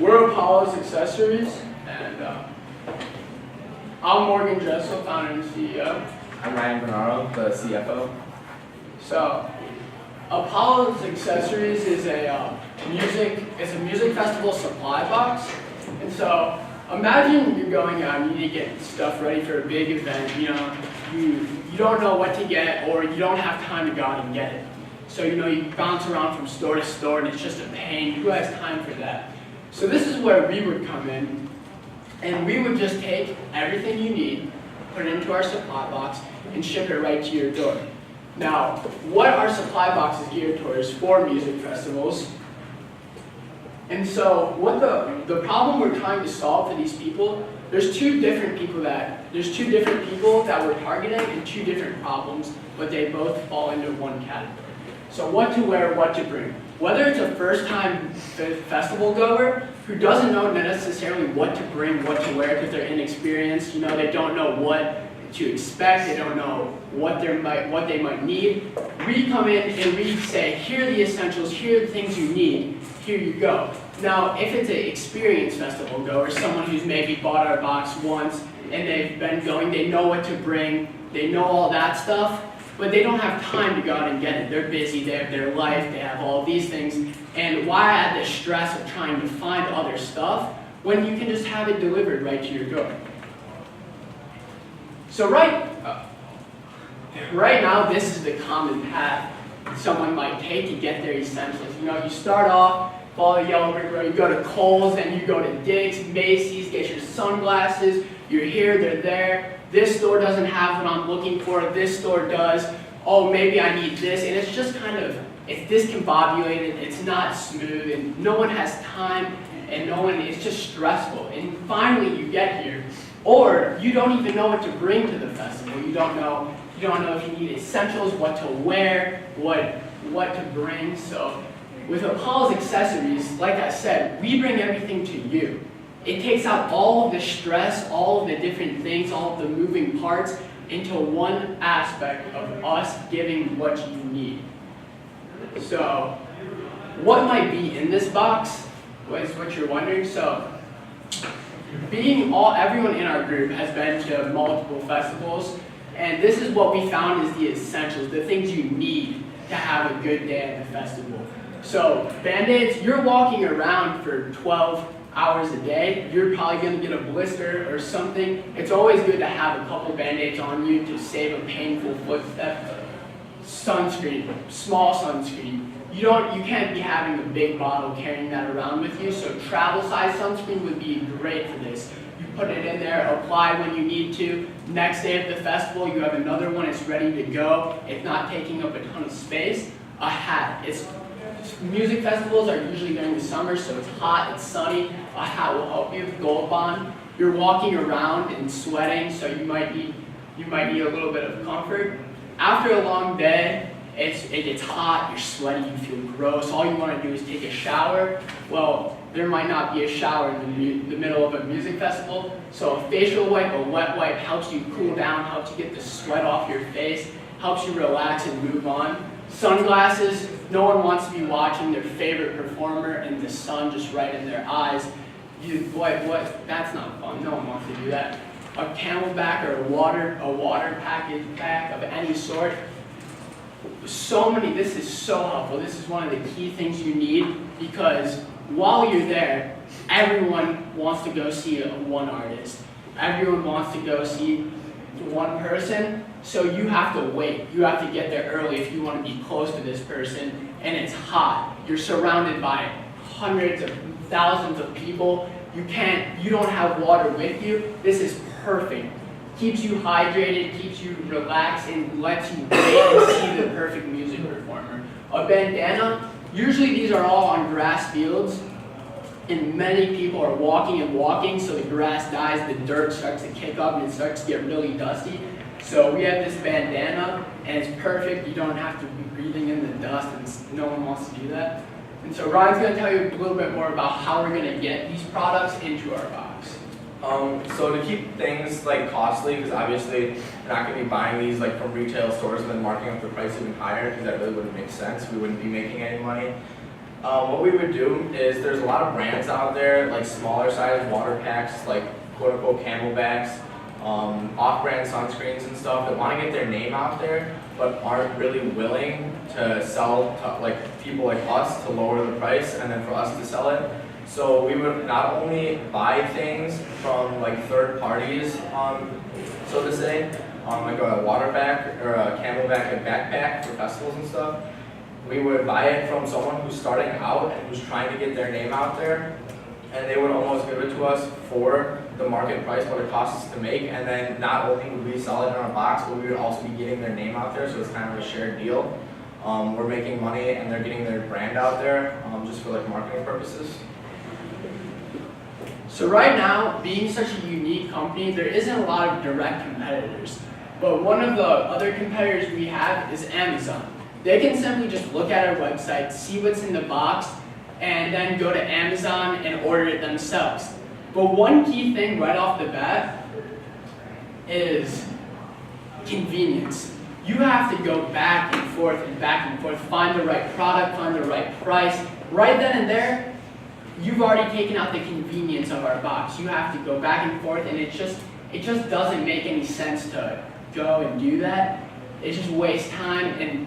we're Apollo's Accessories, and I'm Morgan Dressel, founder and CEO. I'm Ryan Bernaro, the CFO. So, Apollo's Accessories is a music festival supply box, and so imagine you're going out and you need to get stuff ready for a big event. You don't know what to get, or you don't have time to go out and get it. So you bounce around from store to store, and it's just a pain. Who has time for that? So this is where we would come in, and we would just take everything you need, put it into our supply box, and ship it right to your door. Now, what our supply box is geared towards is for music festivals. And so what the problem we're trying to solve for these people, there's two different people that we're targeting and two different problems, but they both fall into one category. So what to wear, what to bring. Whether it's a first-time festival goer who doesn't know necessarily what to bring, what to wear because they're inexperienced, they don't know what to expect, they don't know what they might need. We come in and we say, here are the essentials, here are the things you need, here you go. Now, if it's an experienced festival goer, someone who's maybe bought our box once and they've been going, they know what to bring, they know all that stuff, but they don't have time to go out and get it. They're busy, they have their life, they have all these things. And why add the stress of trying to find other stuff when you can just have it delivered right to your door? So right now, this is the common path someone might take to get their essentials. You start off, follow the yellow brick road, you go to Kohl's, then you go to Dick's, Macy's, get your sunglasses, you're here, they're there. This store doesn't have what I'm looking for, this store does. Oh, maybe I need this, and it's just it's discombobulated, it's not smooth, and no one has time, and it's just stressful. And finally you get here, or you don't even know what to bring to the festival. You don't know if you need essentials, what to wear, what to bring. So with Apollo's Accessories, like I said, we bring everything to you. It takes out all of the stress, all of the different things, all of the moving parts into one aspect of us giving what you need. So what might be in this box is what you're wondering. So everyone in our group has been to multiple festivals, and this is what we found is the essentials, the things you need to have a good day at the festival. So Band-Aids, you're walking around for 12 hours a day, you're probably going to get a blister or something. It's always good to have a couple Band-Aids on you to save a painful footstep. Sunscreen, small sunscreen. You can't be having a big bottle carrying that around with you, so travel size sunscreen would be great for this. You put it in there, apply when you need to. Next day at the festival, you have another one, it's ready to go. It's not taking up a ton of space. A hat. Music festivals are usually during the summer, so it's hot, it's sunny. A hat will help you. Gold Bond. You're walking around and sweating, so you might need a little bit of comfort. After a long day, it gets hot, you're sweaty, you feel gross. All you want to do is take a shower. Well, there might not be a shower in the middle of a music festival, so a facial wipe, a wet wipe helps you cool down, helps you get the sweat off your face, helps you relax and move on. Sunglasses, no one wants to be watching their favorite performer and the sun just right in their eyes. What? That's not fun. No one wants to do that. A Camelback or a water pack of any sort. This is so helpful. This is one of the key things you need, because while you're there, everyone wants to go see one artist. Everyone wants to go see one person. So you have to wait. You have to get there early if you want to be close to this person, and it's hot. You're surrounded by hundreds of thousands of people. You don't have water with you. This is perfect. Keeps you hydrated, keeps you relaxed, and lets you wait and see the perfect music performer. A bandana, usually these are all on grass fields, and many people are walking and walking, so the grass dies, the dirt starts to kick up, and it starts to get really dusty. So we have this bandana, and it's perfect. You don't have to be breathing in the dust, and no one wants to do that. And so Ryan's going to tell you a little bit more about how we're going to get these products into our box. So to keep things costly, because obviously you're not going to be buying these from retail stores and then marking up the price even higher, because that really wouldn't make sense. We wouldn't be making any money. What we would do is there's a lot of brands out there, like smaller size water packs, like quote unquote Camelbacks, off-brand sunscreens and stuff that want to get their name out there, but aren't really willing to sell to like people like us to lower the price and then for us to sell it. So we would not only buy things from like third parties, so to say, like a water pack or a Camelback and backpack for festivals and stuff. We would buy it from someone who's starting out and who's trying to get their name out there, and they would almost give it to us for the market price, what it costs us to make, and then not only would we sell it in our box, but we would also be getting their name out there, so it's kind of a shared deal. We're making money and they're getting their brand out there just for like marketing purposes. So right now, being such a unique company, there isn't a lot of direct competitors. But one of the other competitors we have is Amazon. They can simply just look at our website, see what's in the box, and then go to Amazon and order it themselves. But one key thing right off the bat is convenience. You have to go back and forth, find the right product, find the right price. Right then and there, you've already taken out the convenience of our box. You have to go back and forth, and it just doesn't make any sense to go and do that. It just wastes time, and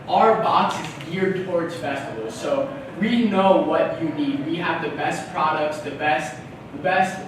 our box is geared towards festivals, so we know what you need. We have the best products, the best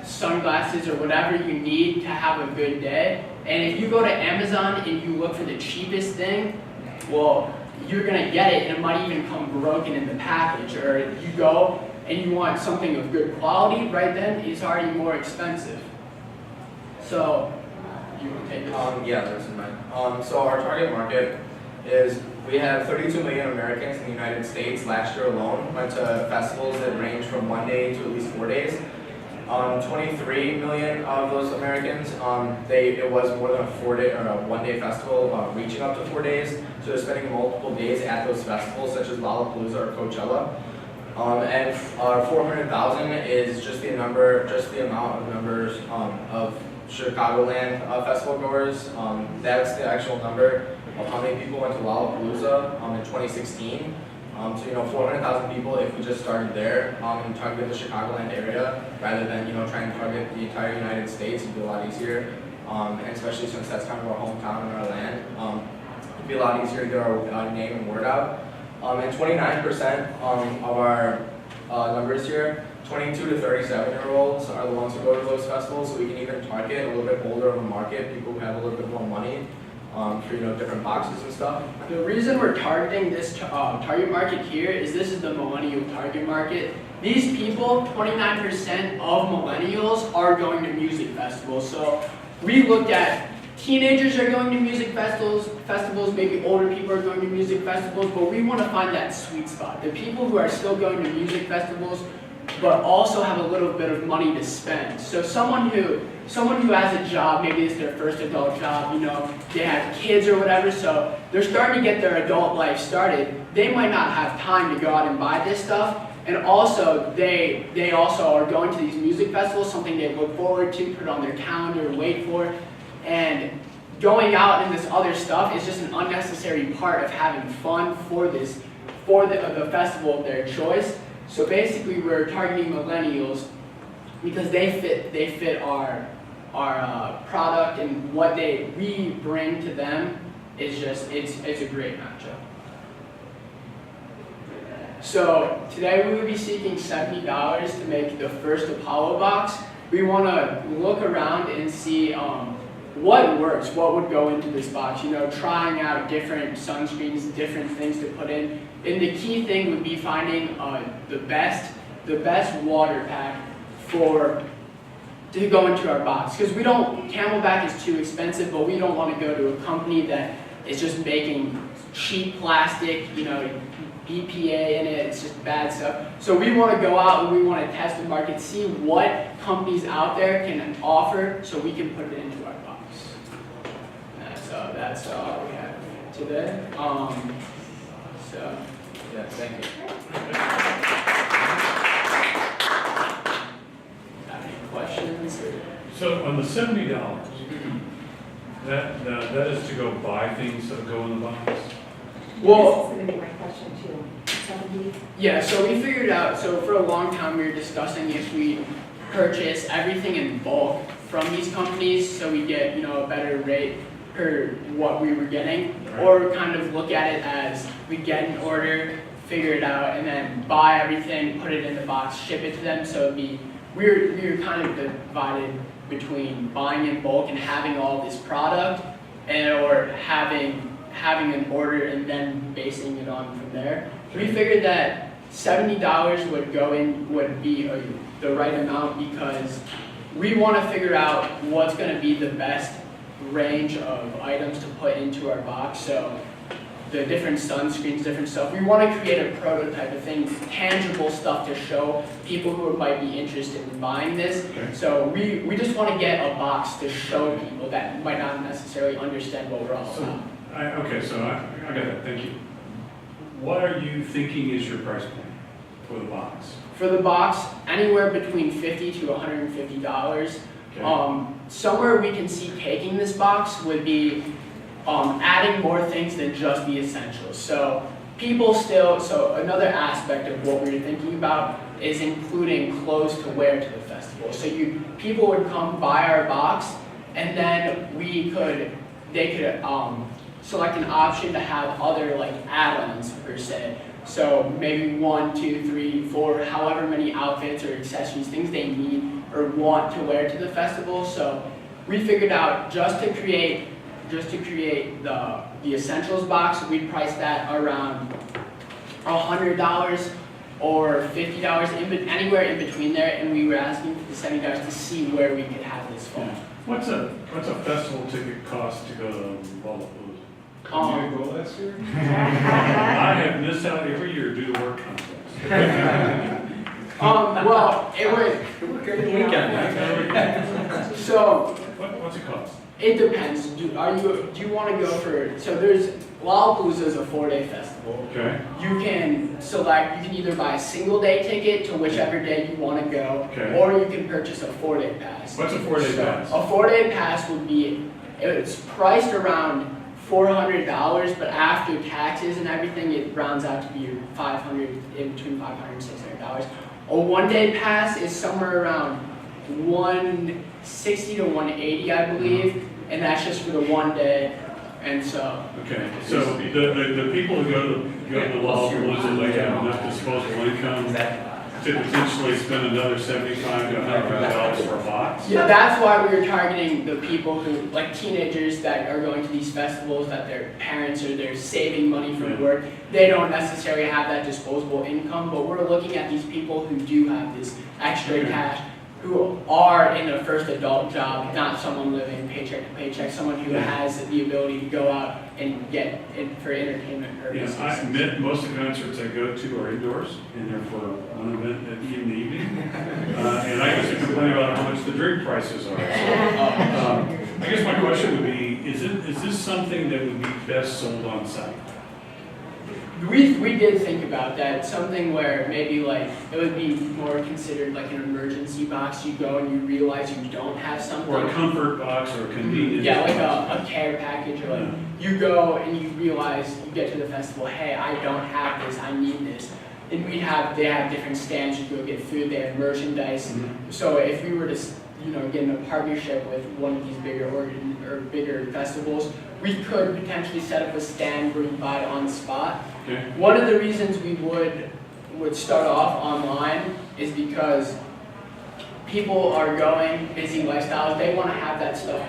sunglasses or whatever you need to have a good day. And if you go to Amazon and you look for the cheapest thing, well, you're gonna get it, and it might even come broken in the package. Or if you go and you want something of good quality, right then it's already more expensive. So, you want to take this? Yeah, that's mine. So our target market is, we have 32 million Americans in the United States last year alone went to festivals that range from 1 day to at least 4 days. 23 million of those Americans, it was more than a 4-day or a 1-day festival, reaching up to 4 days. So they're spending multiple days at those festivals, such as Lollapalooza or Coachella. And 400,000 is just the amount of numbers of Chicagoland festival goers. That's the actual number of how many people went to Lollapalooza in 2016. So 400,000 people if we just started there and targeted the Chicagoland area rather than trying to target the entire United States. It'd be a lot easier, and especially since that's kind of our hometown and our land. It'd be a lot easier to get our name and word out. And 29% of our numbers here, 22 to 37-year-olds are the ones who go to those festivals, so we can even target a little bit older of a market, people who have a little bit more money for different boxes and stuff. The reason we're targeting this target market here is this is the millennial target market. These people, 29% of millennials are going to music festivals. So we looked at teenagers are going to music festivals, maybe older people are going to music festivals, but we want to find that sweet spot. The people who are still going to music festivals, but also have a little bit of money to spend. So someone who has a job, maybe it's their first adult job, they have kids or whatever, so they're starting to get their adult life started. They might not have time to go out and buy this stuff, and also they also are going to these music festivals, something they look forward to, put on their calendar, wait for, and going out and this other stuff is just an unnecessary part of having fun for the festival of their choice. So basically, we're targeting millennials because they fit our product, and what we bring to them is just it's a great matchup. So today we will be seeking $70 to make the first Apollo box. We want to look around and see what works, what would go into this box. Trying out different sunscreens, different things to put in. And the key thing would be finding the best water pack to go into our box. Because Camelback is too expensive, but we don't want to go to a company that is just making cheap plastic, BPA in it, it's just bad stuff. So we want to go out and we want to test the market, see what companies out there can offer so we can put it into our box. That's all we have today. Yeah, thank you. Have any questions? So on the $70, that is to go buy things that go in the box? Well, This is going to be my question too. 70? Yeah, so we figured out, so for a long time we were discussing if we purchase everything in bulk from these companies so we get, a better rate per what we were getting, or kind of look at it as we get an order, figure it out, and then buy everything, put it in the box, ship it to them. So it'd be, we were kind of divided between buying in bulk and having all this product, or having an order and then basing it on from there. We figured that $70 would be the right amount because we want to figure out what's going to be the best range of items to put into our box. So the different sunscreens, different stuff. We want to create a prototype of things, tangible stuff to show people who might be interested in buying this. Okay. So we just want to get a box to show people that might not necessarily understand what we're all about. So I got that, thank you. What are you thinking is your price point for the box? For the box, anywhere between $50 to $150. Okay. Somewhere we can see taking this box would be adding more things than just the essentials. So another aspect of what we were thinking about is including clothes to wear to the festival. So people would come buy our box, and then they could select an option to have other like add-ons per se. So maybe 1, 2, 3, 4, however many outfits or accessories, things they need or want to wear to the festival. So we figured out just to create the essentials box, we'd price that around $100 or $50, anywhere in between there, and we were asking for the $70 to see where we could have this fall. What's a festival ticket cost to go to Lollapalooza? Did you go last year? I have missed out every year due to work conflicts. Well, it would. Every weekend. So What's it cost? it depends. Do you want to go for? So there's Lollapalooza is a 4-day festival. Okay. You can select. You can either buy a single-day ticket to whichever day you want to go, Okay. or you can purchase a 4-day pass. What's a 4-day pass? A 4-day pass would be. It's priced around $400, but after taxes and everything, it rounds out to be between $500 and $600. A 1-day pass is somewhere around $160 to $180, I believe, and that's just for the 1 day. And so, Okay, so the people who go to Lollapalooza, they have enough disposable income to potentially spend another $75 to $100 for a box? yeah, that's why we were targeting the people who, like teenagers that are going to these festivals, that their parents or they're saving money from work. They don't necessarily have that disposable income, but we're looking at these people who do have this extra cash, who are in a first adult job, not someone living paycheck to paycheck, someone who has the ability to go out and get it for entertainment purposes. Yeah, I admit most of the concerts I go to are indoors, and they're for one event in the evening. And I used to complain about how much the drink prices are. So, I guess my question would be, is this something that would be best sold on site? We did think about that, something where maybe like it would be more considered like an emergency box. You go and you realize you don't have something. Or a comfort box or a convenience Yeah, like box? a care package, or like you go and you realize you get to the festival, hey, I don't have this, I need this. And they have different stands, you go get food, they have merchandise. So if we were to get in a partnership with one of these bigger festivals, we could potentially set up a stand where you buy it on the spot. Okay. One of the reasons we would start off online is because people are going busy lifestyles. They want to have that stuff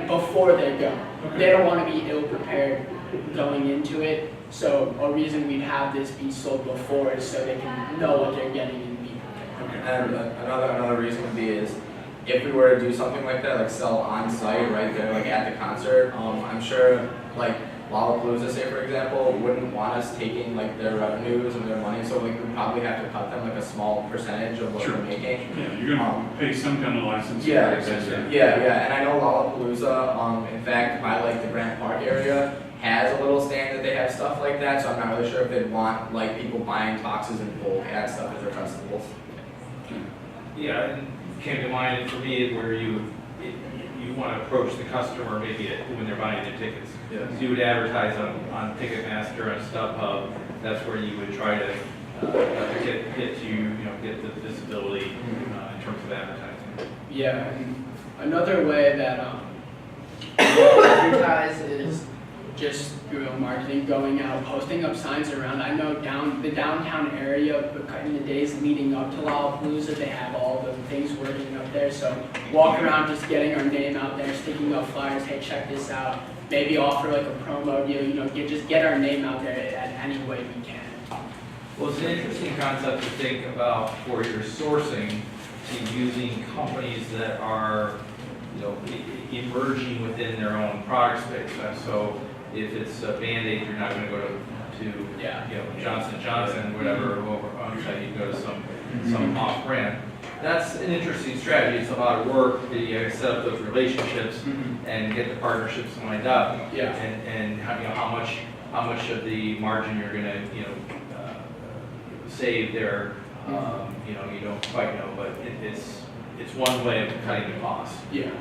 before they go. Okay. They don't want to be ill prepared going into it. So a reason we'd have this be sold before is so they can know what they're getting and be prepared. And another reason would be is if we were to do something like that, like sell on site right there, like at the concert, I'm sure like Lollapalooza, say for example, wouldn't want us taking like their revenues and their money, so like we'd probably have to cut them like a small percentage of what Sure. we're making. Yeah, you're gonna pay some kind of license. Yeah, etc. yeah, and I know Lollapalooza, in fact, by like the Grant Park area, has a little stand that they have stuff like that, so I'm not really sure if they'd want like people buying boxes in bulk and stuff at their festivals. Yeah, and came to mind for me where you want to approach the customer maybe when they're buying their tickets. Yeah. So you would advertise on Ticketmaster, on StubHub, that's where you would try to get to, get the visibility in terms of advertising. Yeah, and another way that we advertise is just guerrilla marketing, going out, posting up signs around. I know the downtown area, in the days leading up to Lollapalooza, they have all the things working up there. So walk around just getting our name out there, sticking up flyers, hey, check this out. Maybe offer like a promo deal, just get our name out there at any way we can. Well, it's an interesting concept to think about for your sourcing, to using companies that are, emerging within their own product space. So if it's a Band-Aid, you're not going to go to Johnson & Johnson, whatever, over you go to some off-brand. That's an interesting strategy. It's a lot of work. You got to set up those relationships and get the partnerships lined up. Yeah. And how much of the margin you're going to save there. You don't quite know, but it's one way of cutting the cost. Yeah.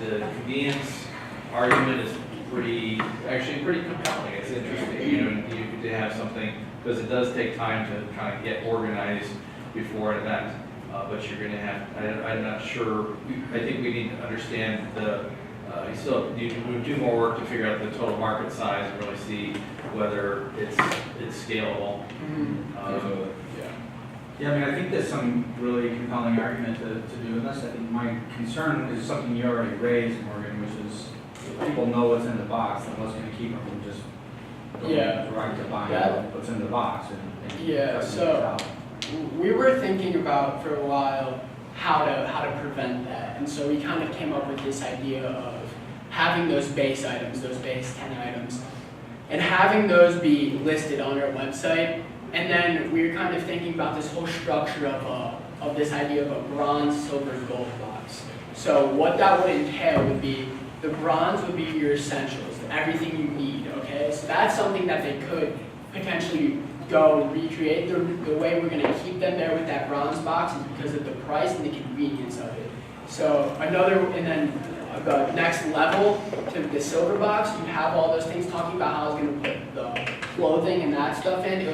The convenience argument is pretty compelling. It's interesting, to have something, because it does take time to kind of get organized before an event. But you're going to have, I'm not sure, I think we need to understand you still need to do more work to figure out the total market size and really see whether it's scalable. Yeah, I mean, I think there's some really compelling argument to do in this. I think my concern is something you already raised, Morgan, which is if people know what's in the box, then what's going to keep them from just going right to buying what's in the box and testing it out. We were thinking about for a while how to prevent that, and so we kind of came up with this idea of having those base items, those base 10 items, and having those be listed on our website. And then we were kind of thinking about this whole structure of this idea of a bronze, silver, gold box. So what that would entail would be the bronze would be your essentials, everything you need. Okay, so that's something that they could potentially go recreate. The way we're going to keep them there with that bronze box is because of the price and the convenience of it. So and then the next level to the silver box, you have all those things talking about how I was going to put the clothing and that stuff in.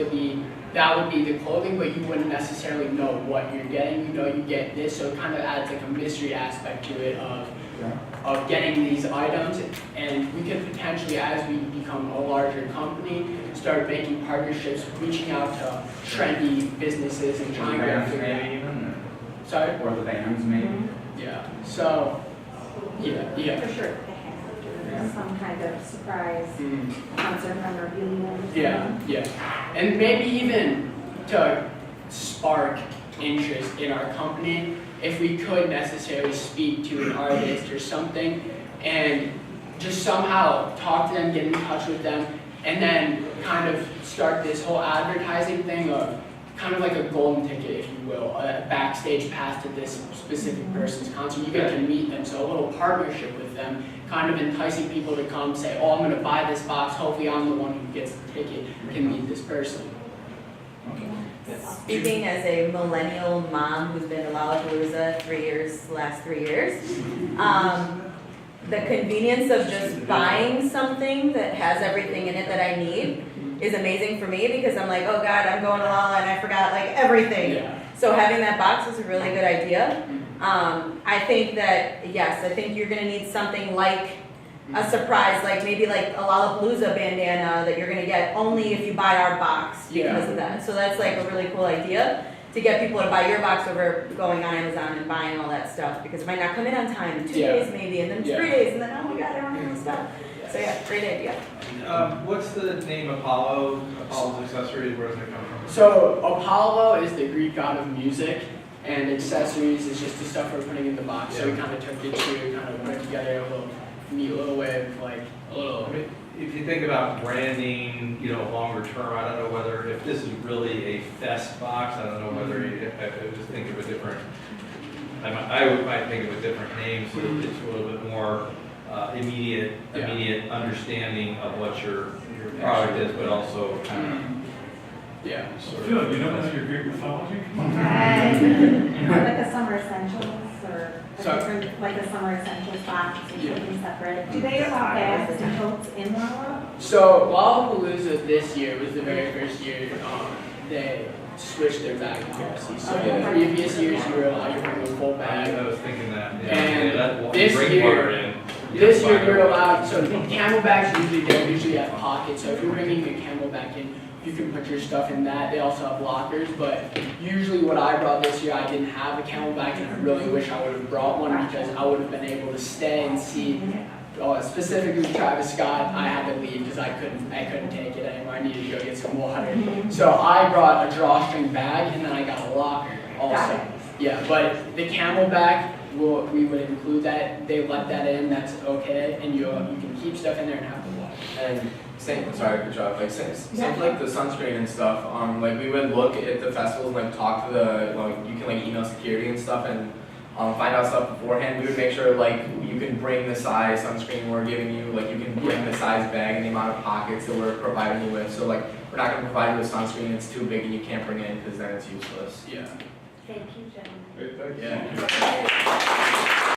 That would be the clothing, but you wouldn't necessarily know what you're getting. You get this, so it kind of adds like a mystery aspect to it of getting these items. And we could potentially, as we become a larger company, start making partnerships, reaching out to trendy businesses and trying to figure out. Maybe even, Sorry? or the bands maybe. Yeah. So, yeah. For sure, some kind of surprise concert memorabilia. Yeah. And maybe even to spark interest in our company, if we could necessarily speak to an artist or something and just somehow talk to them, get in touch with them, and then kind of start this whole advertising thing of kind of like a golden ticket, if you will, a backstage pass to this specific person's concert. You get to meet them, so a little partnership with them, kind of enticing people to come say, oh, I'm going to buy this box, hopefully I'm the one who gets the ticket, can meet this person. Speaking as a millennial mom who's been to Lollapalooza last 3 years, the convenience of just buying something that has everything in it that I need is amazing for me, because I'm like, oh God, I'm going to Lolla and I forgot like everything. Yeah. So having that box is a really good idea. I think that, yes, I think you're gonna need something like a surprise, like maybe like a Lollapalooza bandana that you're gonna get only if you buy our box because of that. So that's like a really cool idea to get people to buy your box over going on Amazon and buying all that stuff, because it might not come in on time in 2 days maybe, and then 3 days, and then oh my God, I don't have any stuff. So yeah, great idea. What's the name Apollo's accessories? Where does it come from? So Apollo is the Greek god of music, and accessories is just the stuff we're putting in the box. So we kind of took the two, kind of put it together a little neat little way of like a little. I mean, if you think about branding, longer term, I don't know whether, if this is really a fest box, I don't know whether I would just think of a different, I might think of a different name, so it's a little bit more immediate understanding of what your product is, but also kind of. Yeah. Phil, you don't know your Greek mythology? Like a summer essentials or. a So- different, like a summer essentials box or Yeah. something separate? Do they allow bags and totes in Lala? So Lollapalooza this year was the very first year they switched their bag policy. So in previous years you were allowed to bring a full bag. I was thinking that, yeah. And Yeah, that- this bring year- water in. This Yeah, year fine. you're allowed, so Camelbacks usually don't usually have pockets, so if you're bringing a Camelback in, you can put your stuff in that. They also have lockers, but usually what I brought this year, I didn't have a Camelback, and I really wish I would have brought one because I would have been able to stay and see. Specifically Travis Scott, I had to leave because I couldn't take it anymore. I needed to go get some water. So I brought a drawstring bag and then I got a locker Got also. it. Yeah, but the Camelback, we would include that. They let that in. That's okay, and you can keep stuff in there and have the water. And same, sorry, good job. Like same for, like the sunscreen and stuff. Like we would look at the festivals, like talk to the like you can like email security and stuff and find out stuff beforehand. We would make sure like you can bring the size sunscreen we're giving you, like you can bring the size bag and the amount of pockets that we're providing you with. So like we're not gonna provide you with sunscreen it's too big and you can't bring it in because then it's useless. Yeah. Thank you, gentlemen. Great, thank you. Yeah.